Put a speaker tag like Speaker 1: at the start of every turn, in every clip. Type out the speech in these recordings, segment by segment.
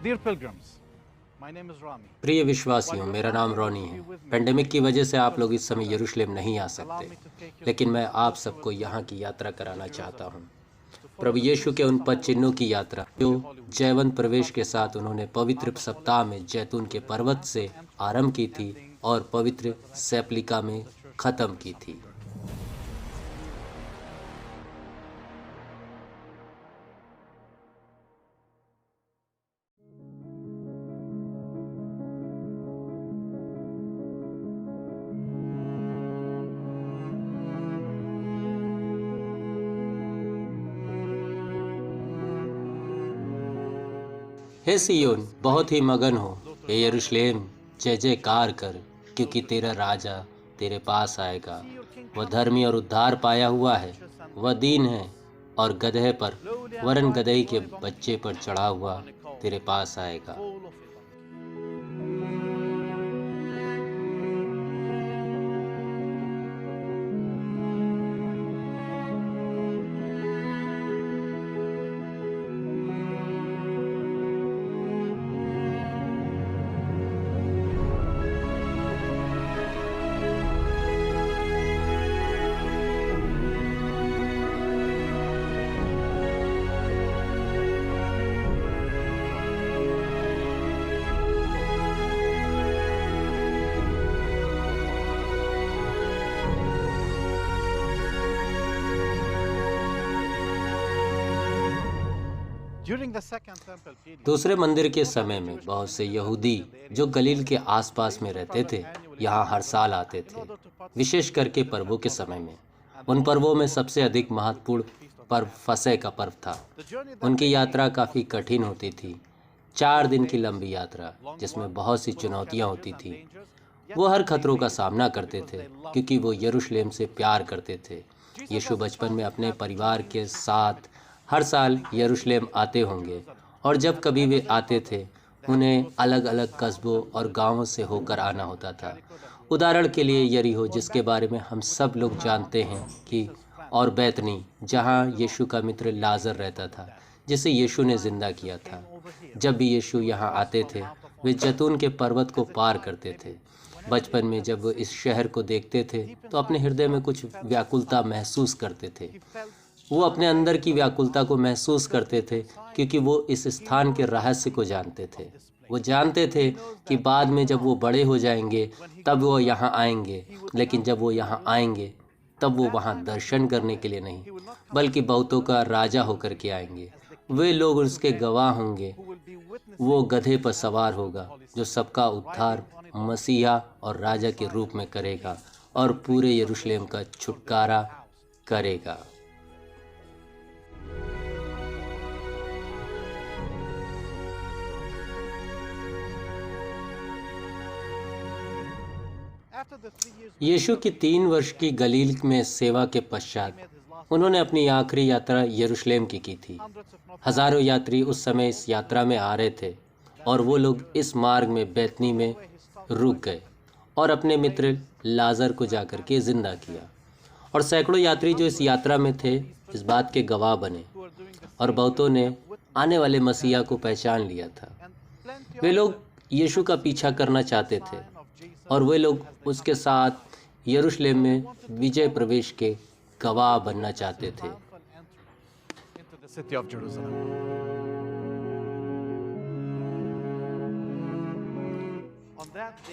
Speaker 1: Dear pilgrims, my name is Rami.
Speaker 2: प्रिय विश्वासियों, मेरा नाम रॉनी है। पेंडेमिक की वजह से आप लोग इस समय यरूशलेम नहीं आ सकते, लेकिन मैं आप सबको यहाँ की यात्रा कराना चाहता हूँ। प्रभु यीशु के उन पद चिन्हों की यात्रा जो जयवंत प्रवेश के साथ उन्होंने पवित्र सप्ताह में जैतून के पर्वत से आरंभ की थी और पवित्र सैपलिका में खत्म की थी। हे सियोन, बहुत ही मगन हो। हे यरूशलेम, जय जयकार कर, क्योंकि तेरा राजा तेरे पास आएगा। वह धर्मी और उद्धार पाया हुआ है। वह दीन है और गधे पर, वरन गधई के बच्चे पर चढ़ा हुआ तेरे पास आएगा। दूसरे मंदिर के समय में बहुत से यहूदी जो गलील के आसपास में रहते थे यहाँ हर साल आते थे, विशेष करके पर्वों के समय में। उन पर्वों में सबसे अधिक महत्वपूर्ण पर्व फसह का पर्व था। उनकी यात्रा काफ़ी कठिन होती थी, 4 दिन की लंबी यात्रा जिसमें बहुत सी चुनौतियाँ होती थी। वो हर खतरों का सामना करते थे क्योंकि वो यरूशलेम से प्यार करते थे। यीशु बचपन में अपने परिवार के साथ हर साल यरूशलेम आते होंगे, और जब कभी वे आते थे उन्हें अलग अलग कस्बों और गांवों से होकर आना होता था। उदाहरण के लिए यरीहो, जिसके बारे में हम सब लोग जानते हैं कि, और बैतनी, जहां यीशु का मित्र लाजर रहता था, जिसे यीशु ने जिंदा किया था। जब भी यीशु यहाँ आते थे वे जैतून के पर्वत को पार करते थे। बचपन में जब वो इस शहर को देखते थे तो अपने हृदय में कुछ व्याकुलता महसूस करते थे। वो अपने अंदर की व्याकुलता को महसूस करते थे क्योंकि वो इस स्थान के रहस्य को जानते थे। वो जानते थे कि बाद में जब वो बड़े हो जाएंगे तब वो यहाँ आएंगे, लेकिन जब वो यहाँ आएंगे तब वो वहाँ दर्शन करने के लिए नहीं, बल्कि बहुतों का राजा होकर के आएंगे। वे लोग उसके गवाह होंगे। वो गधे पर सवार होगा जो सबका उद्धार मसीहा और राजा के रूप में करेगा और पूरे यरूशलेम का छुटकारा करेगा। यीशु की 3 वर्ष की गलील में सेवा के पश्चात उन्होंने अपनी आखिरी यात्रा यरूशलेम की थी। हजारों यात्री उस समय इस यात्रा में आ रहे थे और वो लोग इस मार्ग में बैतनी में रुक गए और अपने मित्र लाजर को जाकर के जिंदा किया। और सैकड़ों यात्री जो इस यात्रा में थे इस बात के गवाह बने, और बहुतों ने आने वाले मसीहा को पहचान लिया था। वे लोग यीशु का पीछा करना चाहते थे और वे लोग उसके साथ यरूशलेम में विजय प्रवेश के गवाह बनना चाहते थे।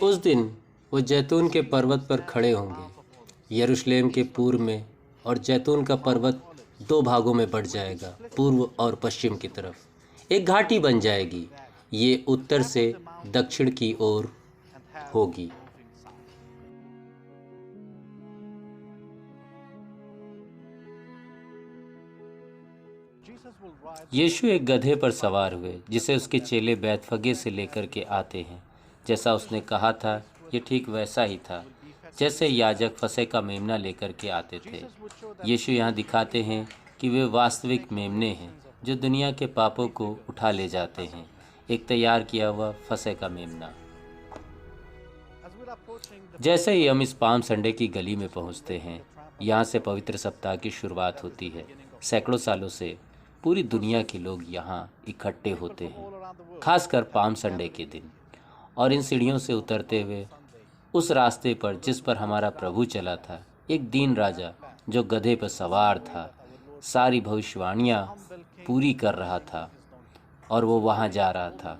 Speaker 2: उस दिन वो जैतून के पर्वत पर खड़े होंगे, यरूशलेम के पूर्व में, और जैतून का पर्वत 2 भागों में बढ़ जाएगा, पूर्व और पश्चिम की तरफ। एक घाटी बन जाएगी। ये उत्तर से दक्षिण की ओर होगी। यीशु एक गधे पर सवार हुए जिसे उसके चेले बैतफगे से लेकर के आते हैं। जैसा उसने कहा था ये ठीक वैसा ही था जैसे याजक फसह का मेमना लेकर के आते थे। यीशु यहाँ दिखाते हैं कि वे वास्तविक मेमने हैं जो दुनिया के पापों को उठा ले जाते हैं, एक तैयार किया हुआ फसह का मेमना। जैसे ही हम इस पाम संडे की गली में पहुंचते हैं, यहाँ से पवित्र सप्ताह की शुरुआत होती है। सैकड़ों सालों से पूरी दुनिया के लोग यहाँ इकट्ठे होते हैं, खासकर पाम संडे के दिन। और इन सीढ़ियों से उतरते हुए उस रास्ते पर जिस पर हमारा प्रभु चला था, एक दीन राजा जो गधे पर सवार था सारी भविष्यवाणियाँ पूरी कर रहा था, और वो वहाँ जा रहा था,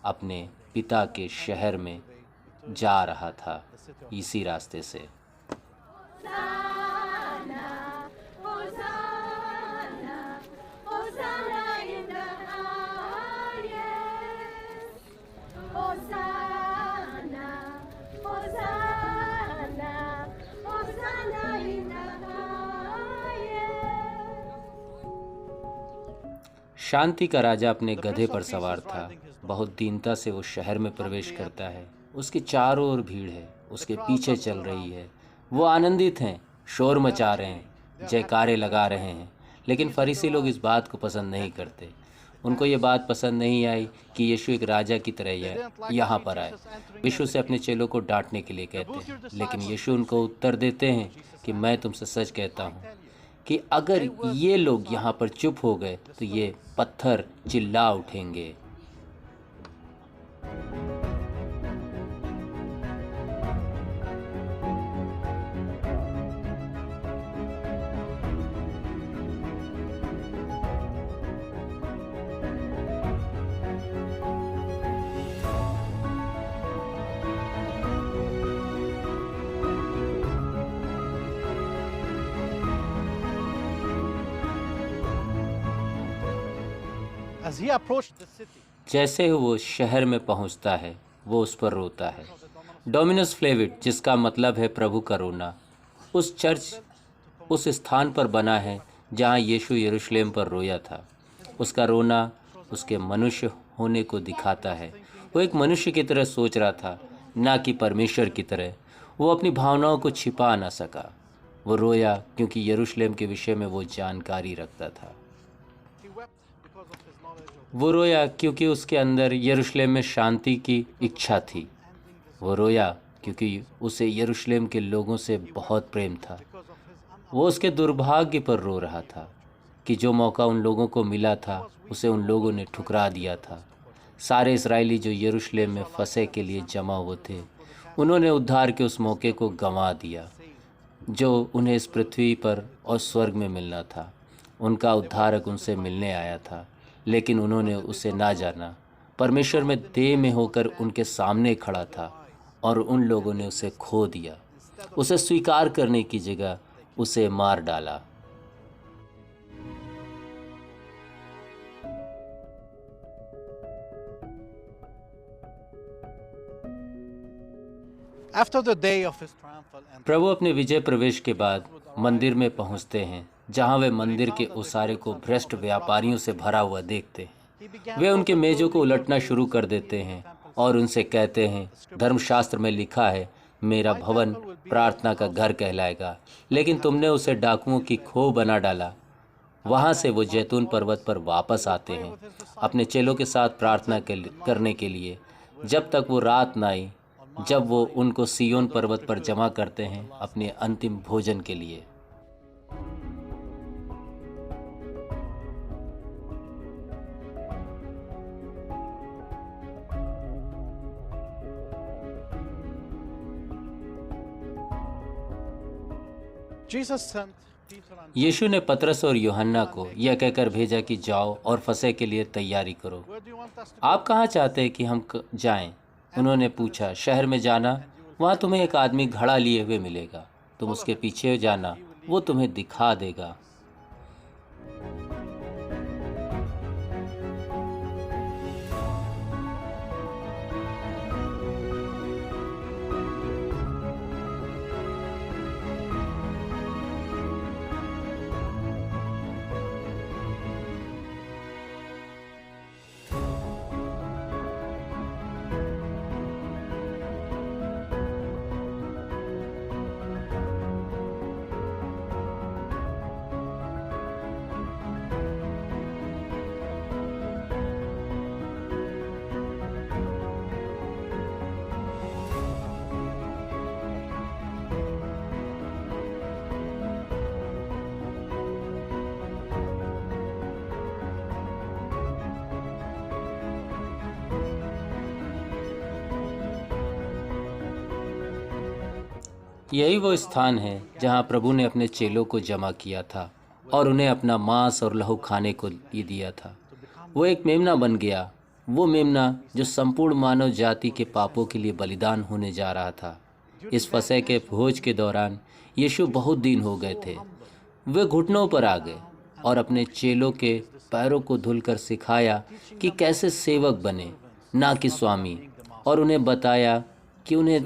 Speaker 2: अपने पिता के शहर में जा रहा था इसी रास्ते से। शांति का राजा अपने गधे पर सवार था। बहुत दीनता से वो शहर में प्रवेश करता है। उसके चारों ओर भीड़ है, उसके पीछे चल रही है। वो आनंदित हैं, शोर मचा रहे हैं, जयकारे लगा रहे हैं। लेकिन फरीसी लोग इस बात को पसंद नहीं करते। उनको ये बात पसंद नहीं आई कि यीशु एक राजा की तरह यहाँ पर आए। यीशु से अपने चेलों को डांटने के लिए कहते हैं, लेकिन यीशु उनको उत्तर देते हैं कि मैं तुमसे सच कहता हूँ कि अगर ये लोग यहाँ पर चुप हो गए तो ये पत्थर चिल्ला उठेंगे।
Speaker 1: As he approached the city,
Speaker 2: जैसे ही वो शहर में पहुंचता है, वो उस पर रोता है। डोमिनस फ्लेविट, जिसका मतलब है प्रभु का रोना, उस चर्च उस स्थान पर बना है जहां यीशु यरूशलेम पर रोया था। उसका रोना उसके मनुष्य होने को दिखाता है। वो एक मनुष्य की तरह सोच रहा था, ना कि परमेश्वर की तरह। वो अपनी भावनाओं को छिपा ना सका। वो रोया क्योंकि यरूशलेम के विषय में वो जानकारी रखता था।
Speaker 1: he wept because of his knowledge of
Speaker 2: वो रोया क्योंकि उसके अंदर यरूशलेम में शांति की इच्छा थी। वो रोया क्योंकि उसे यरूशलेम के लोगों से बहुत प्रेम था।
Speaker 1: because of his
Speaker 2: वो उसके दुर्भाग्य पर रो रहा था कि जो मौका उन लोगों को मिला था उसे उन लोगों ने ठुकरा दिया था। सारे इस्राएली जो यरूशलेम में फंसे के लिए जमा हुए थे, उन्होंने उद्धार के उस मौके को गंवा दिया जो उन्हें इस पृथ्वी पर और स्वर्ग में मिलना था। उनका उद्धारक उनसे मिलने आया था, लेकिन उन्होंने उसे ना जाना। परमेश्वर में देह में होकर उनके सामने खड़ा था और उन लोगों ने उसे खो दिया। उसे स्वीकार करने की जगह उसे मार डाला।
Speaker 1: After the day of his triumphal entry,
Speaker 2: प्रभु अपने विजय प्रवेश के बाद मंदिर में पहुंचते हैं, जहां वे मंदिर के उसारे को भ्रष्ट व्यापारियों से भरा हुआ देखते हैं।
Speaker 1: he began
Speaker 2: वे उनके मेजों को उलटना शुरू कर देते हैं और उनसे कहते हैं, धर्मशास्त्र में लिखा है, मेरा भवन प्रार्थना का घर कहलाएगा, लेकिन तुमने उसे डाकुओं की खोह बना डाला। वहाँ से वो जैतून पर्वत पर वापस आते हैं अपने चेलों के साथ प्रार्थना करने के लिए, जब तक वो रात न आई, जब वो उनको सियोन पर्वत पर जमा करते हैं अपने अंतिम भोजन के लिए।
Speaker 1: Jesus sent Peter and
Speaker 2: यीशु ने पतरस और यूहन्ना को यह कहकर भेजा कि जाओ और फसह के लिए तैयारी करो।
Speaker 1: where do you want us to
Speaker 2: आप कहाँ चाहते हैं कि हम जाएं? उन्होंने पूछा, शहर में जाना, वहाँ तुम्हें एक आदमी घड़ा लिए हुए मिलेगा, तुम उसके पीछे जाना, वो तुम्हें दिखा देगा। यही वो स्थान है जहाँ प्रभु ने अपने चेलों को जमा किया था और उन्हें अपना मांस और लहू खाने को ये दिया था। वो एक मेमना बन गया, वो मेमना जो संपूर्ण मानव जाति के पापों के लिए बलिदान होने जा रहा था। इस फसह के भोज के दौरान यीशु बहुत दिन हो गए थे। वे घुटनों पर आ गए और अपने चेलों के पैरों को धुलकर सिखाया कि कैसे सेवक बने, ना कि स्वामी, और उन्हें बताया कि उन्हें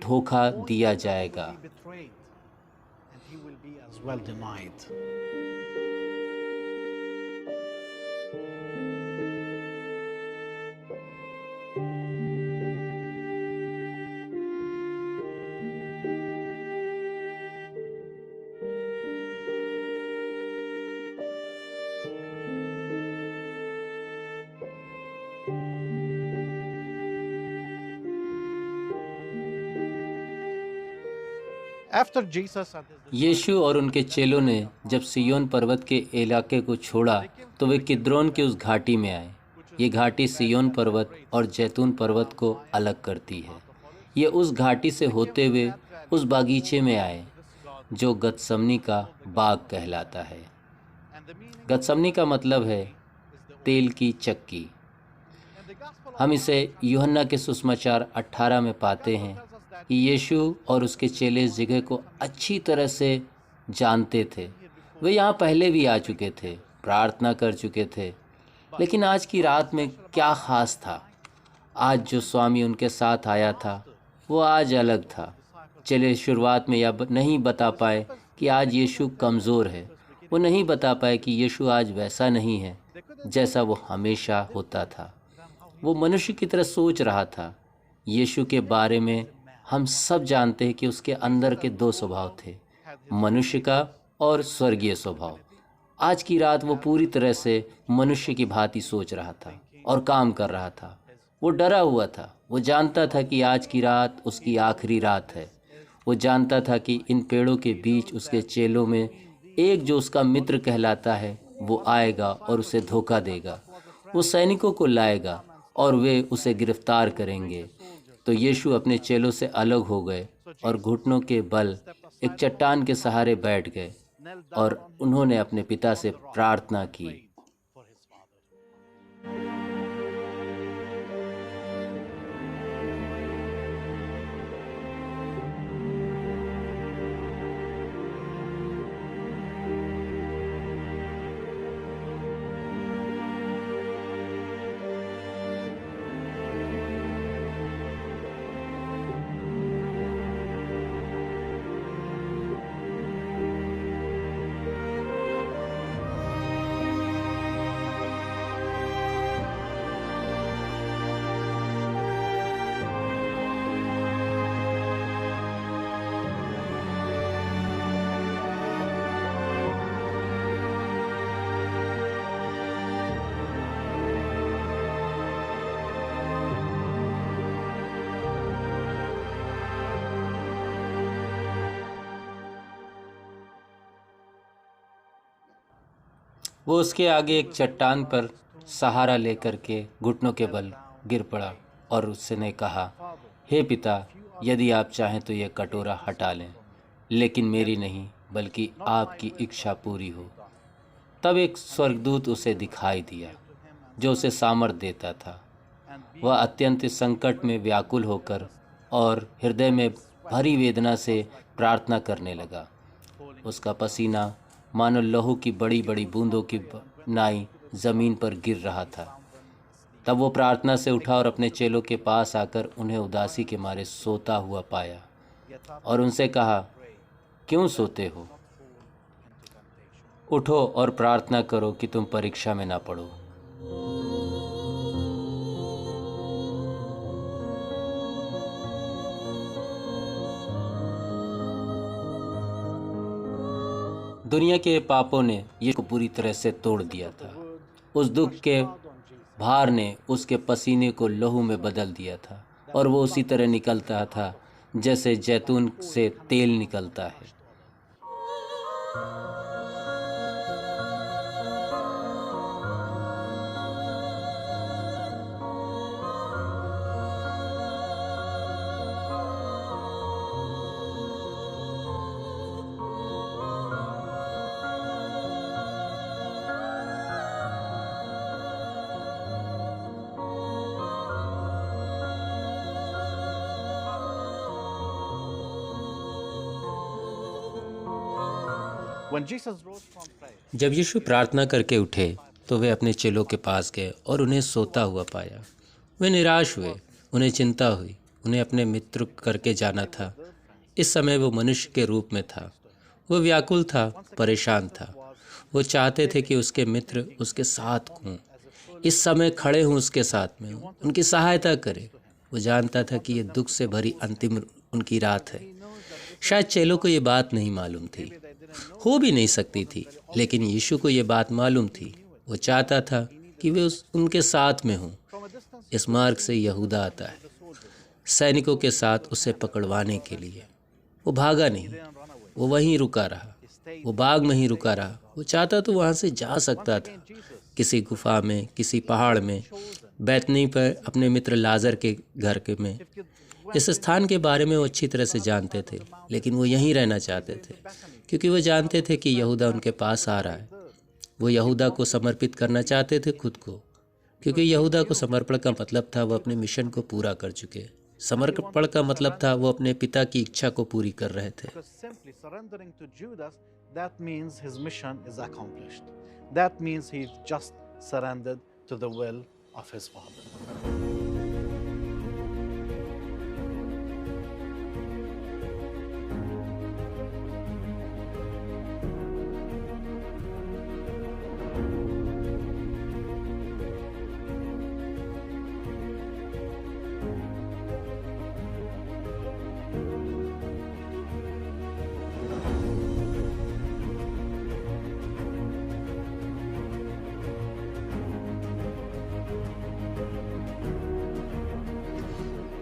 Speaker 2: धोखा दिया जाएगा।
Speaker 1: After Jesus and his
Speaker 2: यीशु और उनके चेलों ने जब सिय्योन पर्वत के इलाके को छोड़ा तो वे किद्रोन की उस घाटी में आए। ये घाटी सिय्योन पर्वत और जैतून पर्वत को अलग करती है। ये उस घाटी से होते हुए उस बागीचे में आए जो गतसमनी का बाग कहलाता है। गतसमनी का मतलब है तेल की चक्की। हम इसे यूहन्ना के सुसमाचार 18 में पाते हैं कि यीशु और उसके चेले इस जगह को अच्छी तरह से जानते थे। वे यहाँ पहले भी आ चुके थे, प्रार्थना कर चुके थे, लेकिन आज की रात में क्या खास था? आज जो स्वामी उनके साथ आया था वो आज अलग था। चेले शुरुआत में यह नहीं बता पाए कि आज यीशु कमज़ोर है। वो नहीं बता पाए कि यीशु आज वैसा नहीं है जैसा वो हमेशा होता था। वो मनुष्य की तरह सोच रहा था। यीशु के बारे में हम सब जानते हैं कि उसके अंदर के दो स्वभाव थे, मनुष्य का और स्वर्गीय स्वभाव। आज की रात वो पूरी तरह से मनुष्य की भांति सोच रहा था और काम कर रहा था। वो डरा हुआ था। वो जानता था कि आज की रात उसकी आखिरी रात है। वो जानता था कि इन पेड़ों के बीच उसके चेलों में एक जो उसका मित्र कहलाता है वो आएगा और उसे धोखा देगा। वो सैनिकों को लाएगा और वे उसे गिरफ्तार करेंगे। तो यीशु अपने चेलों से अलग हो गए और घुटनों के बल एक चट्टान के सहारे बैठ गए और उन्होंने अपने पिता से प्रार्थना की। वो उसके आगे एक चट्टान पर सहारा लेकर के घुटनों के बल गिर पड़ा और उसने कहा, हे पिता, यदि आप चाहें तो यह कटोरा हटा लें, लेकिन मेरी नहीं बल्कि आपकी इच्छा पूरी हो। तब एक स्वर्गदूत उसे दिखाई दिया जो उसे सामर्थ देता था। वह अत्यंत संकट में व्याकुल होकर और हृदय में भरी वेदना से प्रार्थना करने लगा। उसका पसीना मानो लहू की बड़ी बड़ी बूंदों की नाई जमीन पर गिर रहा था। तब वो प्रार्थना से उठा और अपने चेलों के पास आकर उन्हें उदासी के मारे सोता हुआ पाया और उनसे कहा, क्यों सोते हो? उठो और प्रार्थना करो कि तुम परीक्षा में ना पड़ो। दुनिया के पापों ने ये को पूरी तरह से तोड़ दिया था। उस दुख के भार ने उसके पसीने को लहू में बदल दिया था और वो उसी तरह निकलता था जैसे जैतून से तेल निकलता है।
Speaker 1: When Jesus rose from prayer,
Speaker 2: जब यीशु प्रार्थना करके उठे तो वे अपने चेलों के पास गए और उन्हें सोता हुआ पाया। वे निराश हुए, उन्हें चिंता हुई, उन्हें अपने मित्र करके जाना था। इस समय वो मनुष्य के रूप में था। वो व्याकुल था, परेशान था। वो चाहते थे कि उसके मित्र उसके साथ हों, इस समय खड़े हों, उसके साथ में हों, उनकी सहायता करें। वो जानता था कि ये दुख से भरी अंतिम उनकी रात है। शायद चेलों को ये बात नहीं मालूम थी, हो भी नहीं सकती थी, लेकिन यीशु को ये बात मालूम थी। वो चाहता था कि वे उनके साथ में हों। इस मार्ग से यहूदा आता है, सैनिकों के साथ उसे पकड़वाने के लिए। वो भागा नहीं, वो वहीं रुका रहा, वो बाग में ही रुका रहा। वो चाहता तो वहाँ से जा सकता था, किसी गुफा में, किसी पहाड़ में, बैतनी पर अपने मित्र लाजर के घर के में। इस स्थान के बारे में वो अच्छी तरह से जानते थे, लेकिन वो यहीं रहना चाहते थे, क्योंकि वो जानते थे कि यहूदा उनके पास आ रहा है। वो यहूदा को समर्पित करना चाहते थे खुद को, क्योंकि यहूदा को समर्पण का मतलब था वो अपने मिशन को पूरा कर चुके। समर्पण का मतलब था वो अपने पिता की इच्छा को पूरी कर रहे थे।
Speaker 1: because simply surrendering to Judas, that means his mission is accomplished. That means he just surrendered to the will of his Father.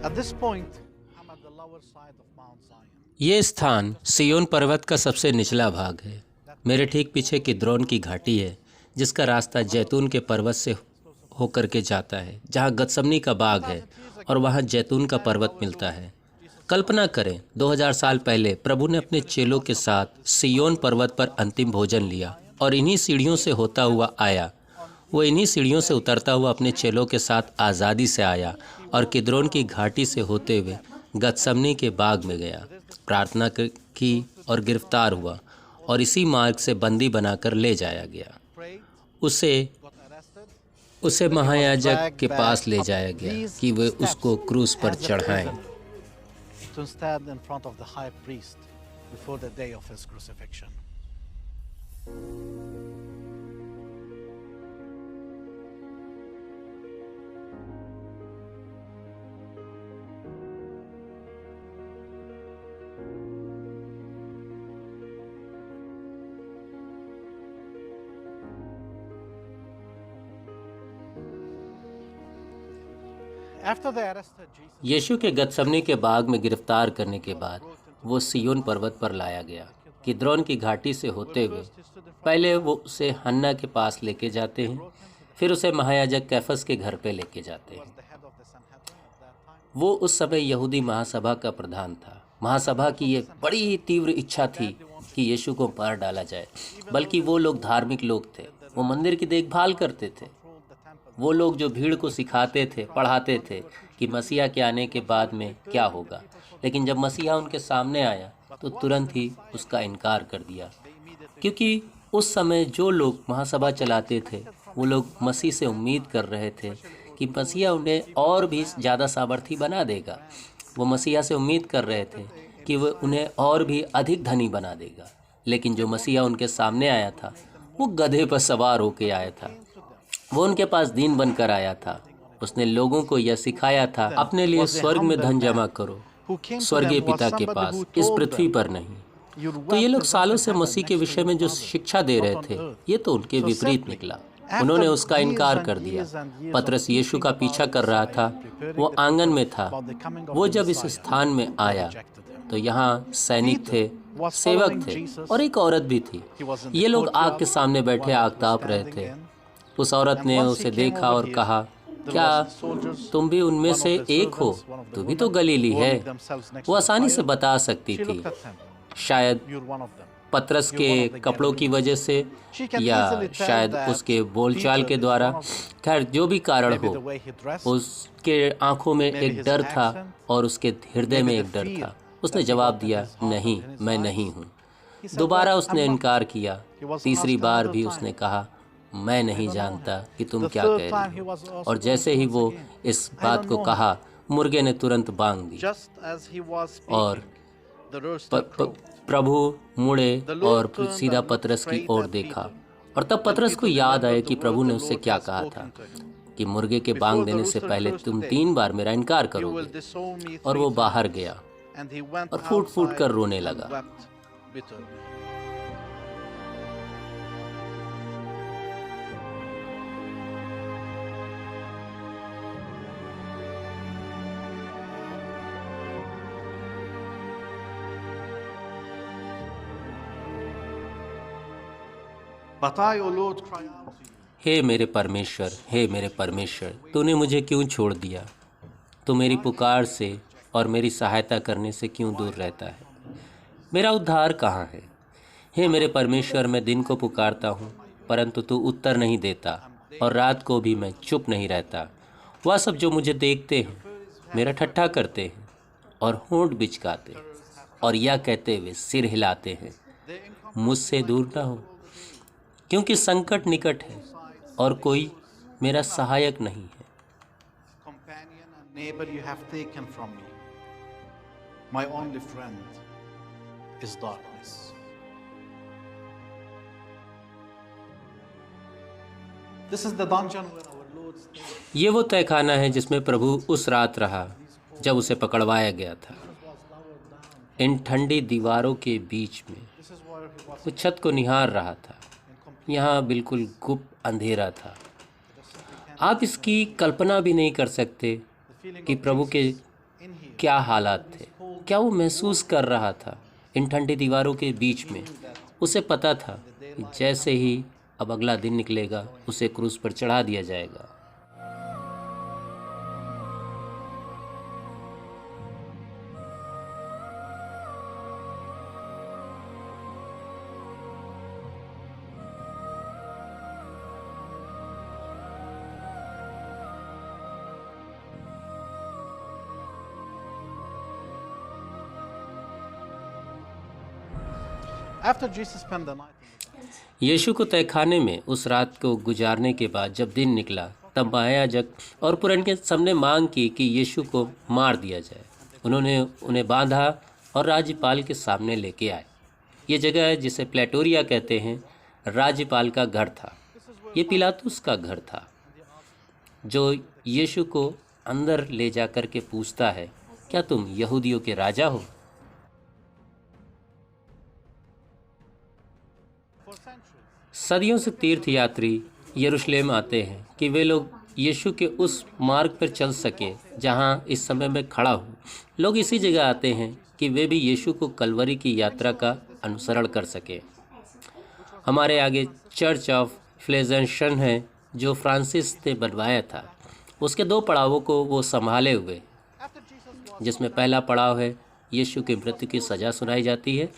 Speaker 1: At this point, I'm at the lower side of Mount Zion.
Speaker 2: ये स्थान सियोन पर्वत का सबसे निचला भाग है। मेरे ठीक पीछे किद्रोन की घाटी है, जिसका रास्ता जैतून के पर्वत से होकर के जाता है, जहाँ गतसमनी का बाग है और वहाँ जैतून का पर्वत मिलता है। कल्पना करें, 2000 साल पहले प्रभु ने अपने चेलों के साथ सियोन पर्वत पर अंतिम भोजन लिया और इन्हीं सीढ़ियों से होता हुआ आया। वो इन्हीं सीढ़ियों से उतरता हुआ अपने चेलों के साथ आज़ादी से आया और किद्रोन की घाटी से होते हुए गतसमनी के बाग में गया, प्रार्थना की और गिरफ्तार हुआ और इसी मार्ग से बंदी बनाकर ले जाया गया। उसे महायाजक के पास ले जाया गया कि वे उसको क्रूस पर चढ़ाएं।
Speaker 1: To stand in front of the high priest before the day of his crucifixion. After they arrested Jesus,
Speaker 2: यीशु के गतसमनी के बाग में गिरफ्तार करने के बाद वो सियोन पर्वत पर लाया गया। किद्रोन की घाटी से होते हुए पहले वो उसे हन्ना के पास लेके जाते हैं, फिर उसे महायाजक कैफस के घर पे लेके जाते हैं।
Speaker 1: the head of the Sanhedrin at that time,
Speaker 2: वो उस समय यहूदी महासभा का प्रधान था। महासभा की ये बड़ी ही तीव्र इच्छा थी कि यीशु को मार डाला जाए, बल्कि वो लोग धार्मिक लोग थे। वो मंदिर की देखभाल करते थे। वो लोग जो भीड़ को सिखाते थे, पढ़ाते थे कि मसीहा के आने के बाद में क्या होगा। लेकिन जब मसीहा उनके सामने आया तो तुरंत ही उसका इनकार कर दिया, क्योंकि उस समय जो लोग महासभा चलाते थे वो लोग मसीह से उम्मीद कर रहे थे कि मसीहा उन्हें और भी ज़्यादा सामर्थी बना देगा। वो मसीहा से उम्मीद कर रहे थे कि वो उन्हें और भी अधिक धनी बना देगा। लेकिन जो मसीहा उनके सामने आया था वो गधे पर सवार होकर आया था। वो उनके पास दीन बनकर आया था। उसने लोगों को यह सिखाया था, अपने लिए स्वर्ग में धन जमा करो, स्वर्गीय पिता के पास, इस पृथ्वी पर नहीं। तो ये लोग सालों से मसीह के विषय में जो शिक्षा दे रहे थे, ये तो उनके विपरीत निकला। उन्होंने उसका इनकार कर दिया। पतरस यीशु का पीछा कर रहा था। वो आंगन में था। वो जब इस स्थान में आया तो यहाँ सैनिक थे, सेवक थे और एक औरत भी थी। ये लोग आग के सामने बैठे आग ताप रहे थे। उस औरत ने उसे देखा और कहा, क्या तुम भी उनमें से एक हो? तू भी तो गलीली है। वो आसानी से बता सकती थी, शायद पतरस के कपड़ों की वजह से या शायद उसके बोलचाल के द्वारा। खैर, जो भी कारण हो, उसके आंखों में एक डर था और उसके हृदय में एक डर था। उसने जवाब दिया, नहीं, मैं नहीं हूँ।
Speaker 1: He said,
Speaker 2: दोबारा
Speaker 1: "Well,
Speaker 2: उसने
Speaker 1: I'm not."
Speaker 2: इनकार किया।
Speaker 1: He was
Speaker 2: तीसरी
Speaker 1: asked
Speaker 2: बार
Speaker 1: another
Speaker 2: भी
Speaker 1: time.
Speaker 2: उसने कहा, मैं
Speaker 1: I
Speaker 2: नहीं
Speaker 1: don't know
Speaker 2: जानता
Speaker 1: him.
Speaker 2: कि तुम
Speaker 1: The
Speaker 2: क्या
Speaker 1: third
Speaker 2: कह
Speaker 1: time
Speaker 2: रही
Speaker 1: he
Speaker 2: हो।
Speaker 1: was asked
Speaker 2: और जैसे ही
Speaker 1: once
Speaker 2: वो
Speaker 1: again.
Speaker 2: इस
Speaker 1: I
Speaker 2: बात
Speaker 1: don't
Speaker 2: को
Speaker 1: know
Speaker 2: कहा,
Speaker 1: him.
Speaker 2: मुर्गे ने तुरंत बांग दी
Speaker 1: Just as he was
Speaker 2: और
Speaker 1: speaking, the rooster crowed.
Speaker 2: प्रभु मुड़े
Speaker 1: The Lord
Speaker 2: और
Speaker 1: turned
Speaker 2: सीधा
Speaker 1: and looked
Speaker 2: पतरस की
Speaker 1: straight
Speaker 2: ओर
Speaker 1: at
Speaker 2: देखा।
Speaker 1: Peter.
Speaker 2: और तब
Speaker 1: Then
Speaker 2: पतरस को
Speaker 1: Peter
Speaker 2: याद आया
Speaker 1: remembered
Speaker 2: कि
Speaker 1: the
Speaker 2: प्रभु
Speaker 1: word
Speaker 2: ने
Speaker 1: the
Speaker 2: उससे
Speaker 1: Lord
Speaker 2: क्या
Speaker 1: had
Speaker 2: कहा था
Speaker 1: spoken to him.
Speaker 2: कि मुर्गे के
Speaker 1: Before
Speaker 2: बांग
Speaker 1: the
Speaker 2: देने से
Speaker 1: rooster
Speaker 2: पहले
Speaker 1: crows
Speaker 2: तुम
Speaker 1: today,
Speaker 2: 3 बार मेरा इनकार
Speaker 1: you will
Speaker 2: करोगे।
Speaker 1: disown me
Speaker 2: और
Speaker 1: 3
Speaker 2: वो बाहर
Speaker 1: times.
Speaker 2: गया
Speaker 1: And he went
Speaker 2: और फूट फूट कर
Speaker 1: outside
Speaker 2: रोने
Speaker 1: and
Speaker 2: लगा।
Speaker 1: wept bitterly. But I, O Lord, cry out to you.
Speaker 2: हे मेरे परमेश्वर, हे मेरे परमेश्वर, तूने मुझे क्यों छोड़ दिया? तू मेरी पुकार से और मेरी सहायता करने से क्यों दूर रहता है? मेरा उद्धार कहाँ है? हे मेरे परमेश्वर, मैं दिन को पुकारता हूँ परंतु तू उत्तर नहीं देता, और रात को भी मैं चुप नहीं रहता। वह सब जो मुझे देखते हैं मेरा ठट्ठा करते हैं और होंठ बिचकाते हैं और यह कहते हुए सिर हिलाते हैं, मुझसे दूर ना हो, क्योंकि संकट निकट है और कोई मेरा सहायक नहीं है।
Speaker 1: Companion and neighbor you have taken from me. My only friend is darkness. This is the dungeon where our Lord stayed.
Speaker 2: ये वो तहखाना है जिसमें प्रभु उस रात रहा जब उसे पकड़वाया गया था। इन ठंडी दीवारों के बीच में
Speaker 1: This is where he was
Speaker 2: वो छत को निहार रहा था।
Speaker 1: in complete.
Speaker 2: यहाँ बिल्कुल गुप्त अंधेरा था। आप इसकी कल्पना भी नहीं कर सकते
Speaker 1: The feeling
Speaker 2: कि
Speaker 1: of
Speaker 2: प्रभु के
Speaker 1: in here.
Speaker 2: क्या हालात थे, क्या वो महसूस कर रहा था इन ठंडी दीवारों के बीच में। उसे पता था कि जैसे ही अब अगला दिन निकलेगा उसे क्रूस पर चढ़ा दिया जाएगा।
Speaker 1: After Jesus spent the night in the
Speaker 2: यीशु को तहखाने में उस रात को गुजारने के बाद जब दिन निकला, तब महायाजक और पुरनियों के सबने मांग की कि यीशु को मार दिया जाए। उन्होंने उन्हें बांधा और राज्यपाल के सामने लेके आए। ये जगह है जिसे प्लेटोरिया कहते हैं, राज्यपाल का घर था। ये पिलातुस का घर था, जो यीशु को अंदर ले जा कर के पूछता है, क्या तुम यहूदियों के राजा हो?
Speaker 1: for centuries.
Speaker 2: सदियों से तीर्थयात्री यरूशलेम आते हैं कि वे लोग यीशु के उस मार्ग पर चल सके जहां इस समय में खड़ा हूँ। लोग इसी जगह आते हैं कि वे भी यीशु को कलवरी की यात्रा का अनुसरण कर सके। हमारे आगे चर्च ऑफ फ्लेजेंशन है जो फ्रांसिस ने बनवाया था। उसके 2 पड़ावों को वो संभाले हुए,
Speaker 1: After Jesus was
Speaker 2: जिसमें पहला पड़ाव है यीशु की मृत्यु की सज़ा सुनाई जाती है,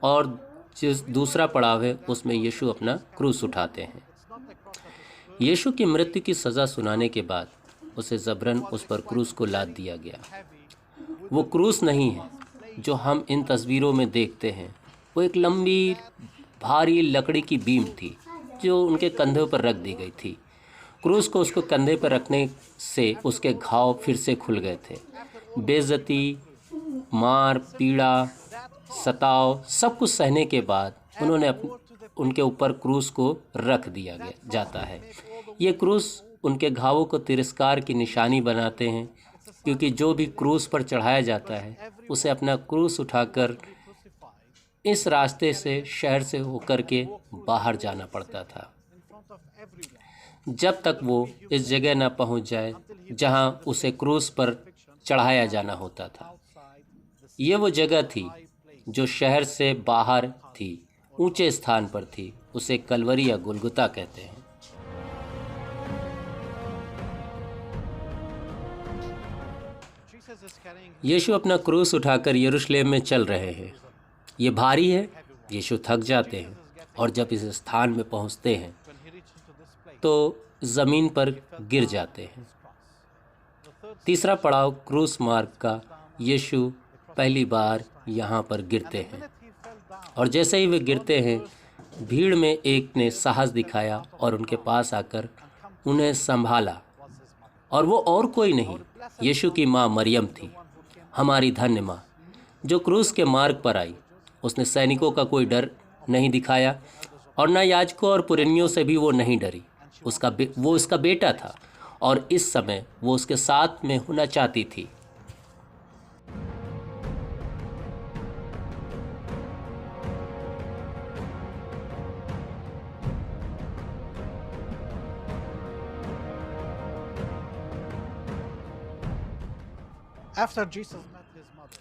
Speaker 2: और जिस दूसरा पड़ाव है उसमें यीशु अपना क्रूस उठाते हैं। यीशु की मृत्यु की सज़ा सुनाने के बाद उसे जबरन उस पर क्रूस को लाद दिया गया। वो क्रूस नहीं है जो हम इन तस्वीरों में देखते हैं, वो एक लंबी भारी लकड़ी की बीम थी जो उनके कंधे पर रख दी गई थी। क्रूस को उसको कंधे पर रखने से उसके घाव फिर से खुल गए थे। बेइज्जती, मार, पीड़ा, सताव सब कुछ सहने के बाद उन्होंने उनके ऊपर क्रूस को रख दिया गया जाता है। ये क्रूस उनके घावों को तिरस्कार की निशानी बनाते हैं, क्योंकि जो भी क्रूस पर चढ़ाया जाता है उसे अपना क्रूस उठाकर इस रास्ते से, शहर से होकर के बाहर जाना पड़ता था,
Speaker 1: in front of everyone.
Speaker 2: जब तक वो इस जगह न पहुंच जाए जहां उसे क्रूस पर चढ़ाया जाना होता था। ये वो जगह थी जो शहर से बाहर थी, ऊंचे स्थान पर थी। उसे कलवरी या गुलगुता कहते हैं।
Speaker 1: Jesus is carrying
Speaker 2: यीशु अपना क्रूस उठाकर यरूशलेम में चल रहे हैं। ये भारी है, यीशु थक जाते हैं, और जब इस स्थान में पहुंचते हैं
Speaker 1: when he reached into this place.
Speaker 2: तो ज़मीन पर गिर जाते हैं। तीसरा पड़ाव क्रूस मार्ग का, यीशु पहली बार यहाँ पर गिरते हैं। और जैसे ही वे गिरते हैं, भीड़ में एक ने साहस दिखाया और उनके पास आकर उन्हें संभाला, और वो और कोई नहीं, यीशु की माँ मरियम थी, हमारी धन्य माँ, जो क्रूस के मार्ग पर आई। उसने सैनिकों का कोई डर नहीं दिखाया और न याजकों और पुरनियों से भी वो नहीं डरी। वो उसका बेटा था और इस समय वो उसके साथ में होना चाहती थी।
Speaker 1: After Jesus met his mother,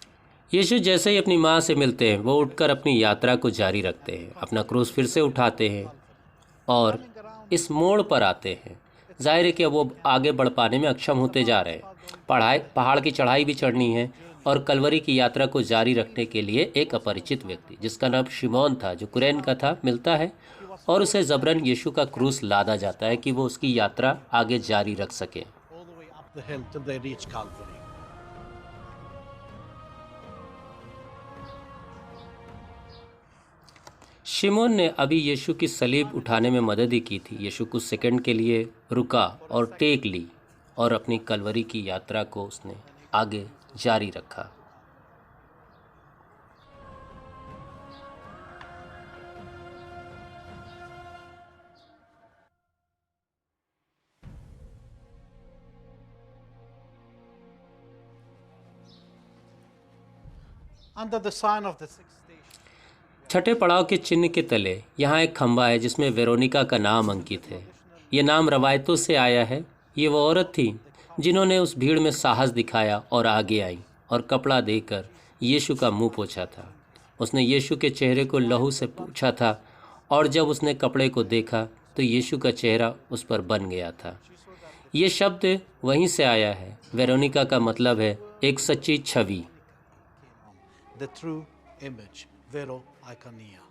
Speaker 2: यीशु जैसे ही अपनी माँ से मिलते हैं, वो उठकर अपनी यात्रा को जारी रखते हैं, अपना क्रूस फिर से उठाते हैं और इस मोड़ पर आते हैं। जाहिर है कि अब वो आगे बढ़ पाने में अक्षम होते जा रहे हैं। पहाड़ की चढ़ाई भी चढ़नी है और कलवरी की यात्रा को जारी रखने के लिए एक अपरिचित व्यक्ति, जिसका नाम शिमोन था, जो कुरैन का था, मिलता है और उसे जबरन यीशु का क्रूस लादा जाता है कि वो उसकी यात्रा आगे जारी रख सके।
Speaker 1: all the way up the hill till they reach Calvary.
Speaker 2: शिमोन ने अभी यीशु की सलीब उठाने में मदद ही की थी। यीशु कुछ सेकंड के लिए रुका और टेक ली और अपनी कलवरी की यात्रा को उसने आगे जारी रखा।
Speaker 1: Under the sign of the sixth station,
Speaker 2: छठे पड़ाव के चिन्ह के तले यहाँ एक खंबा है जिसमें वेरोनिका का नाम अंकित है। ये नाम रवायतों से आया है। ये वो औरत थी जिन्होंने उस भीड़ में साहस दिखाया और आगे आई और कपड़ा देकर यीशु का मुंह पोंछा था। उसने यीशु के चेहरे को लहू से पूछा था और जब उसने कपड़े को देखा तो यीशु का चेहरा उस पर बन गया था। ये शब्द वहीं से आया है। वेरोनिका का मतलब है एक सच्ची छवि।
Speaker 1: the true image, Vero Iconia.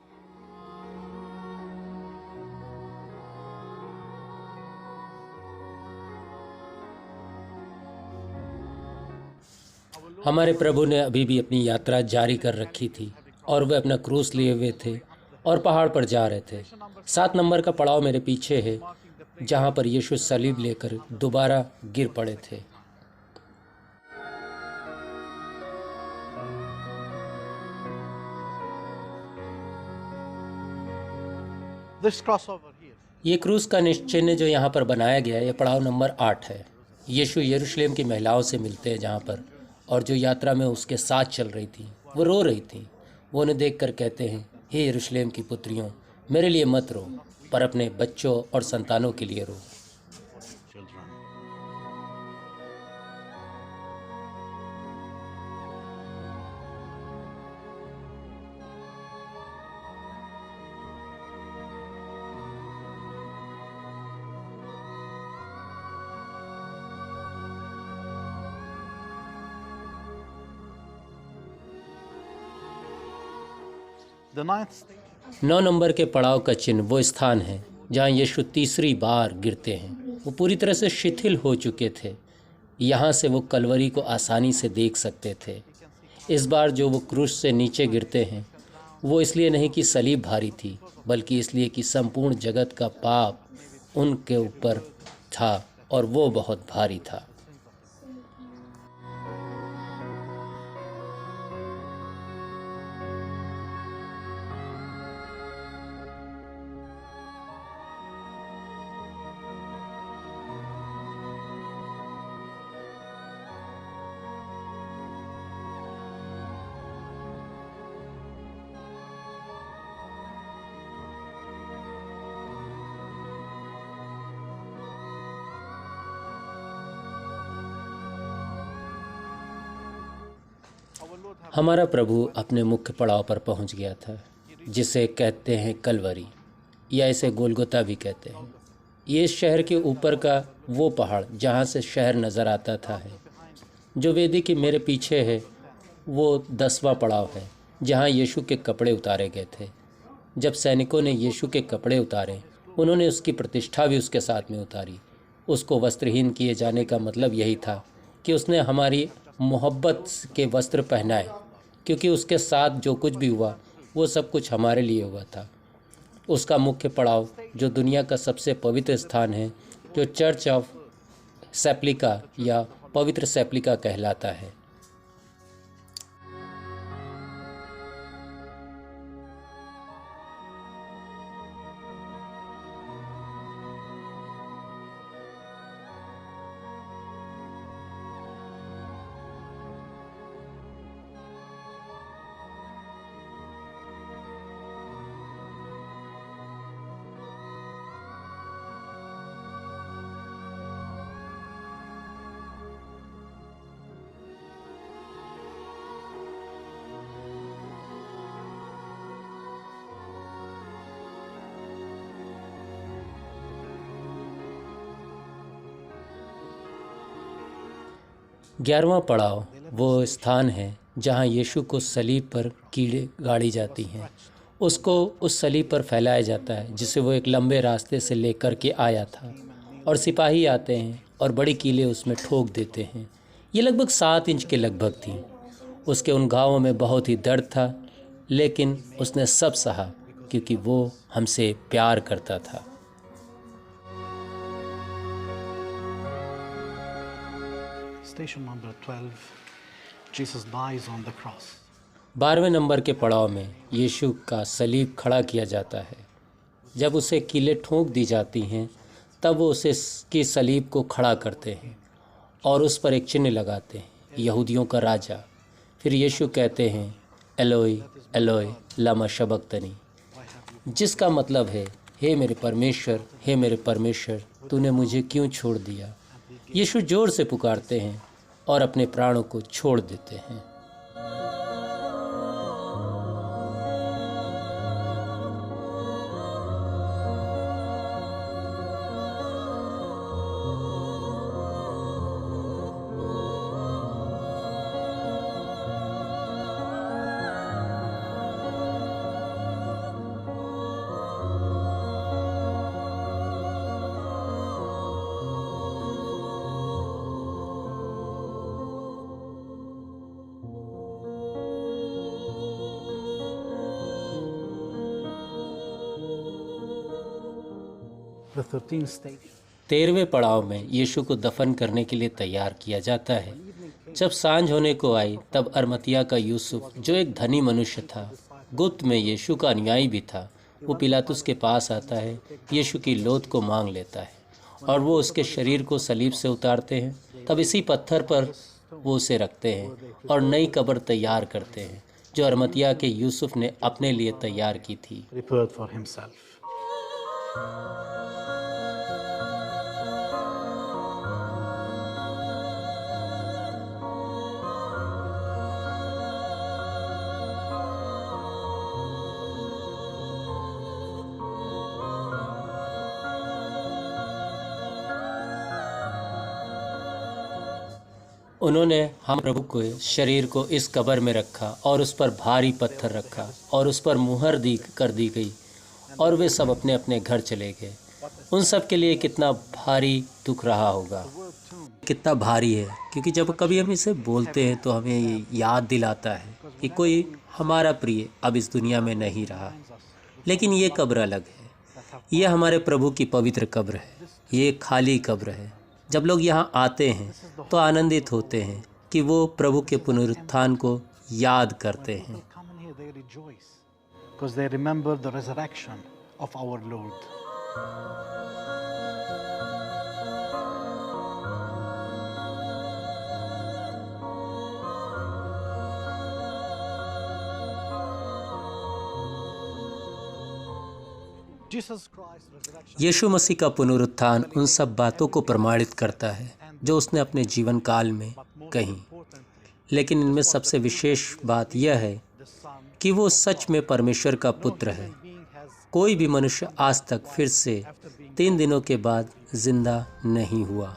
Speaker 2: हमारे प्रभु ने अभी भी अपनी यात्रा जारी कर रखी थी और वे अपना क्रूस लिए हुए थे और पहाड़ पर जा रहे थे। 7 नंबर का पड़ाव मेरे पीछे है, जहाँ पर यीशु सलीब लेकर दोबारा गिर पड़े थे।
Speaker 1: This crossover here,
Speaker 2: ये क्रूस का निश्चिन्ह जो यहाँ पर बनाया गया है, ये पड़ाव नंबर 8 है। यीशु यरूशलेम की महिलाओं से मिलते हैं जहाँ पर, और जो यात्रा में उसके साथ चल रही थी वो रो रही थी। वो उन्हें देखकर कहते हैं, हे यरूशलेम की पुत्रियों, मेरे लिए मत रो, पर अपने बच्चों और संतानों के लिए रो।
Speaker 1: children. The ninth station,
Speaker 2: 9 number के पड़ाव का चिन्ह वो स्थान है जहाँ यीशु तीसरी बार गिरते हैं। वो पूरी तरह से शिथिल हो चुके थे। यहाँ से वो कलवरी को आसानी से देख सकते थे। इस बार जो वो क्रूस से नीचे गिरते हैं, वो इसलिए नहीं कि सलीब भारी थी, बल्कि इसलिए कि संपूर्ण जगत का पाप उनके ऊपर था और वो बहुत भारी था। हमारा प्रभु अपने मुख्य पड़ाव पर पहुंच गया था, जिसे कहते हैं कलवरी, या इसे गोलगोता भी कहते हैं। ये इस शहर के ऊपर का वो पहाड़ जहाँ से शहर नज़र आता था है। जो वेदी के मेरे पीछे है वो 10वां पड़ाव है, जहाँ यीशु के कपड़े उतारे गए थे। जब सैनिकों ने यीशु के कपड़े उतारे, उन्होंने उसकी प्रतिष्ठा भी उसके साथ में उतारी। उसको वस्त्रहीन किए जाने का मतलब यही था कि उसने हमारी मोहब्बत के वस्त्र पहनाए, क्योंकि उसके साथ जो कुछ भी हुआ वो सब कुछ हमारे लिए हुआ था। उसका मुख्य पड़ाव जो दुनिया का सबसे पवित्र स्थान है, जो चर्च ऑफ सेप्लिका या पवित्र सेप्लिका कहलाता है। ग्यारहवां पड़ाव वो स्थान है जहाँ यीशु को सलीब पर कीड़े गाड़ी जाती हैं। उसको उस सलीब पर फैलाया जाता है जिसे वो एक लंबे रास्ते से लेकर के आया था, और सिपाही आते हैं और बड़ी कीलें उसमें ठोक देते हैं। ये लगभग 7 इंच के लगभग थी। उसके उन घावों में बहुत ही दर्द था, लेकिन उसने सब सहा क्योंकि वो हमसे प्यार करता था।
Speaker 1: Station number 12, Jesus dies on the cross.
Speaker 2: 12वें नंबर के पड़ाव में यीशु का सलीब खड़ा किया जाता है। जब उसे कीलें ठोंक दी जाती हैं तब वो उसे की सलीब को खड़ा करते हैं और उस पर एक चिन्ह लगाते हैं, यहूदियों का राजा। फिर यीशु कहते हैं, एलोई एलोई लमा शबक्तनी, जिसका मतलब है, हे मेरे परमेश्वर, तूने मुझे क्यों छोड़ दिया। यीशु जोर से पुकारते हैं और अपने प्राणों को छोड़ देते हैं।
Speaker 1: The 13th stage.
Speaker 2: 13वें पड़ाव में यीशु को दफन करने के लिए तैयार किया जाता है। जब सांझ होने को आई तब अरमतिया का यूसुफ, जो एक धनी मनुष्य था, गुप्त में यीशु का अनुयायी भी था, वो पिलातुस के पास आता है, यीशु की लोथ को मांग लेता है और वो उसके शरीर को सलीब से उतारते हैं। तब इसी पत्थर पर वो उसे रखते हैं और नई कब्र तैयार करते हैं जो अरमतिया के यूसुफ ने अपने लिए तैयार की थी।
Speaker 1: Prepared for himself.
Speaker 2: उन्होंने हम प्रभु के शरीर को इस कब्र में रखा और उस पर भारी पत्थर रखा और उस पर मुहर कर दी गई और वे सब अपने अपने घर चले गए। उन सब के लिए कितना भारी दुख रहा होगा, कितना भारी है, क्योंकि जब कभी हम इसे बोलते हैं तो हमें ये याद दिलाता है कि कोई हमारा प्रिय अब इस दुनिया में नहीं रहा। लेकिन ये कब्र अलग है। ये हमारे प्रभु की पवित्र कब्र है। ये खाली कब्र है। जब लोग यहाँ आते हैं तो आनंदित होते हैं कि वो प्रभु के पुनरुत्थान को याद करते हैं।
Speaker 1: Come in here, they rejoice because they remember the resurrection of our Lord. Jesus Christ resurrection.
Speaker 2: यीशु मसीह का पुनरुत्थान उन सब बातों को प्रमाणित करता है जो उसने अपने जीवन काल में कही, लेकिन इनमें सबसे विशेष बात यह है कि वो सच में परमेश्वर का पुत्र है। कोई भी मनुष्य आज तक फिर से 3 दिनों के बाद जिंदा नहीं हुआ।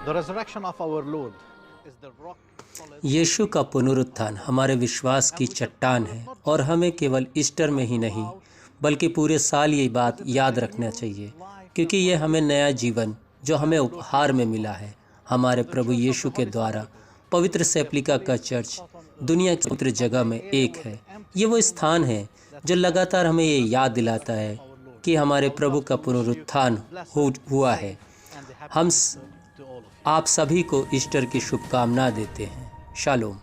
Speaker 1: The resurrection of our Lord is the rock solid.
Speaker 2: यीशु का पुनरुत्थान हमारे विश्वास की चट्टान है और हमें केवल ईस्टर में ही नहीं बल्कि पूरे साल ये बात याद रखना चाहिए, क्योंकि ये हमें नया जीवन जो हमें उपहार में मिला है हमारे प्रभु यीशु के द्वारा पवित्र सेप्लिका का चर्च दुनिया की पवित्र जगह में एक है। ये वो स्थान है जो लगातार हमें ये याद दिलाता है कि हमारे प्रभु का पुनरुत्थान हुआ है। हम आप सभी को ईस्टर की शुभकामना देते हैं। शालोम।